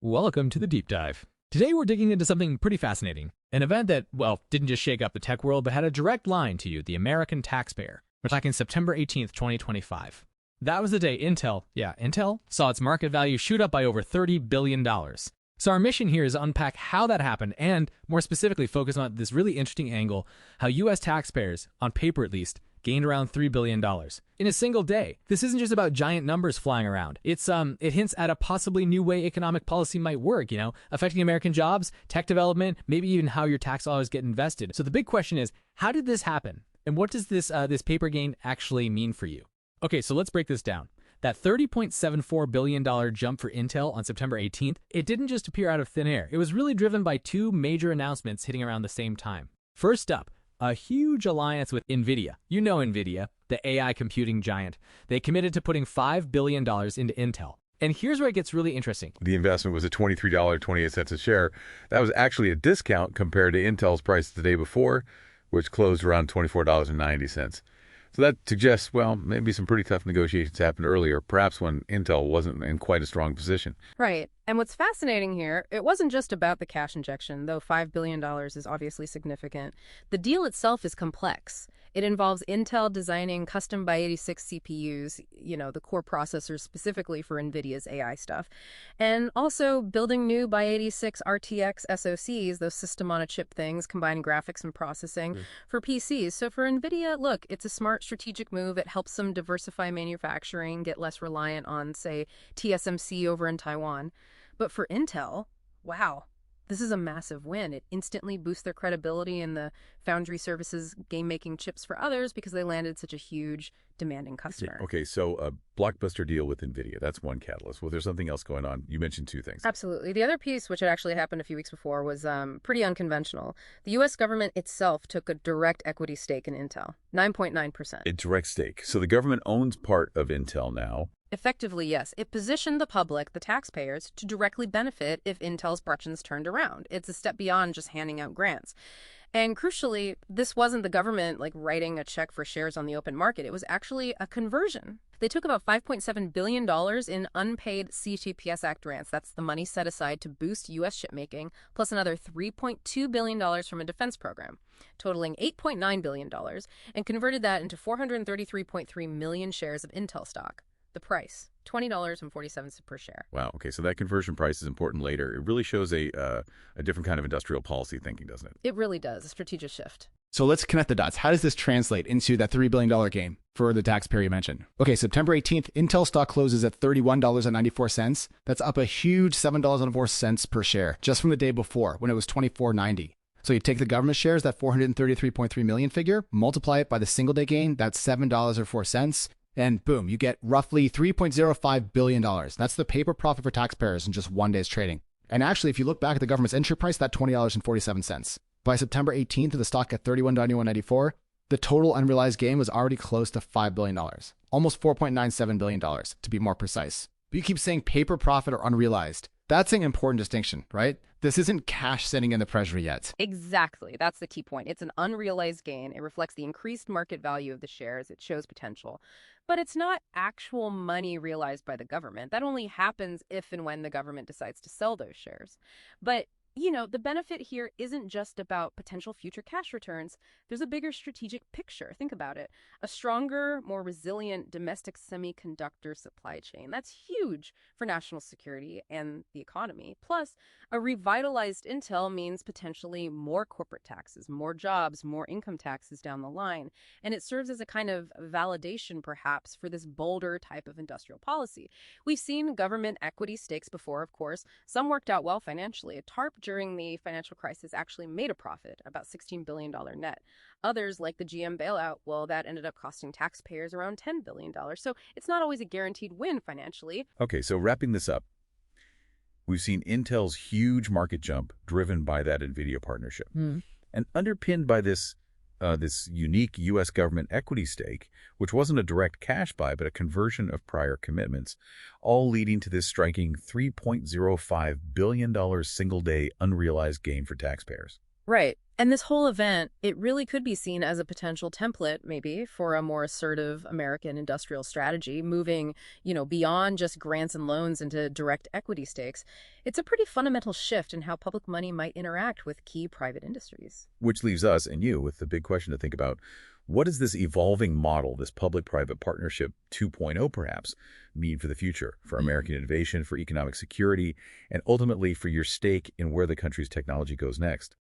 Welcome to the Deep Dive. Today we're digging into something pretty fascinating. An event that, well, didn't just shake up the tech world, but had a direct line to you, the American taxpayer. We're talking September 18th, 2025. That was the day Intel saw its market value shoot up by over $30 billion. So our mission here is to unpack how that happened and, more specifically, focus on this really interesting angle, how U.S. taxpayers, on paper at least, gained around $3 billion in a single day. This isn't just about giant numbers flying around. It hints at a possibly new way economic policy might work, affecting American jobs, tech development, maybe even how your tax dollars get invested. So the big question is, how did this happen? And what does this paper gain actually mean for you? Okay, so let's break this down. That $30.74 billion jump for Intel on September 18th, it didn't just appear out of thin air. It was really driven by two major announcements hitting around the same time. First up, a huge alliance with nVidia. You know nVidia, the AI computing giant. They committed to putting $5 billion into Intel. And here's where it gets really interesting. The investment was at $23.28 a share. That was actually a discount compared to Intel's price the day before, which closed around $24.90. So that suggests, well, maybe some pretty tough negotiations happened earlier, perhaps when Intel wasn't in quite a strong position. Right. And what's fascinating here, it wasn't just about the cash injection, though $5 billion is obviously significant. The deal itself is complex. It involves Intel designing custom x86 CPUs, the core processors specifically for NVIDIA's AI stuff, and also building new x86 RTX SoCs, those system-on-a-chip things, combining graphics and processing for PCs. So for NVIDIA, look, it's a smart strategic move. It helps them diversify manufacturing, get less reliant on, say, TSMC over in Taiwan. But for Intel, wow, this is a massive win. It instantly boosts their credibility in the foundry services game-making chips for others because they landed such a huge, demanding customer. Okay, so a blockbuster deal with nVidia, that's one catalyst. Well, there's something else going on. You mentioned two things. Absolutely. The other piece, which had actually happened a few weeks before, was pretty unconventional. The U.S. government itself took a direct equity stake in Intel, 9.9%. A direct stake. So the government owns part of Intel now. Effectively, yes. It positioned the public, the taxpayers, to directly benefit if Intel's fortunes turned around. It's a step beyond just handing out grants. And crucially, this wasn't the government writing a check for shares on the open market. It was actually a conversion. They took about $5.7 billion in unpaid CTPS Act grants. That's the money set aside to boost U.S. shipmaking, plus another $3.2 billion from a defense program, totaling $8.9 billion, and converted that into 433.3 million shares of Intel stock. The price, $20.47 per share. Wow. Okay, so that conversion price is important later. It really shows a different kind of industrial policy thinking, doesn't it? It really does. A strategic shift. So let's connect the dots. How does this translate into that $3 billion gain for the taxpayer you mentioned? Okay, September 18th, Intel stock closes at $31.94. That's up a huge $7.04 per share just from the day before when it was $24.90. So you take the government shares, that 433.3 million figure, multiply it by the single day gain, that's $7.04. And boom, you get roughly $3.05 billion. That's the paper profit for taxpayers in just one day's trading. And actually, if you look back at the government's entry price, that's $20.47. By September 18th, the stock at $31.94, the total unrealized gain was already close to $5 billion, almost $4.97 billion to be more precise. But you keep saying paper profit or unrealized. That's an important distinction, right? This isn't cash sitting in the treasury yet. Exactly. That's the key point. It's an unrealized gain. It reflects the increased market value of the shares. It shows potential. But it's not actual money realized by the government. That only happens if and when the government decides to sell those shares. But the benefit here isn't just about potential future cash returns. There's a bigger strategic picture. Think about it. A stronger, more resilient domestic semiconductor supply chain. That's huge for national security and the economy. Plus, a revitalized Intel means potentially more corporate taxes, more jobs, more income taxes down the line. And it serves as a kind of validation, perhaps, for this bolder type of industrial policy. We've seen government equity stakes before, of course. Some worked out well financially. TARP during the financial crisis actually made a profit, about $16 billion net. Others, like the GM bailout, well, that ended up costing taxpayers around $10 billion. So it's not always a guaranteed win financially. Okay, so wrapping this up, we've seen Intel's huge market jump driven by that NVIDIA partnership. And underpinned by this unique U.S. government equity stake, which wasn't a direct cash buy, but a conversion of prior commitments, all leading to this striking $3.05 billion single-day unrealized gain for taxpayers. Right. And this whole event, it really could be seen as a potential template, maybe, for a more assertive American industrial strategy, moving, beyond just grants and loans into direct equity stakes. It's a pretty fundamental shift in how public money might interact with key private industries. Which leaves us and you with the big question to think about. What does this evolving model, this public-private partnership 2.0 perhaps, mean for the future, for American innovation, for economic security, and ultimately for your stake in where the country's technology goes next?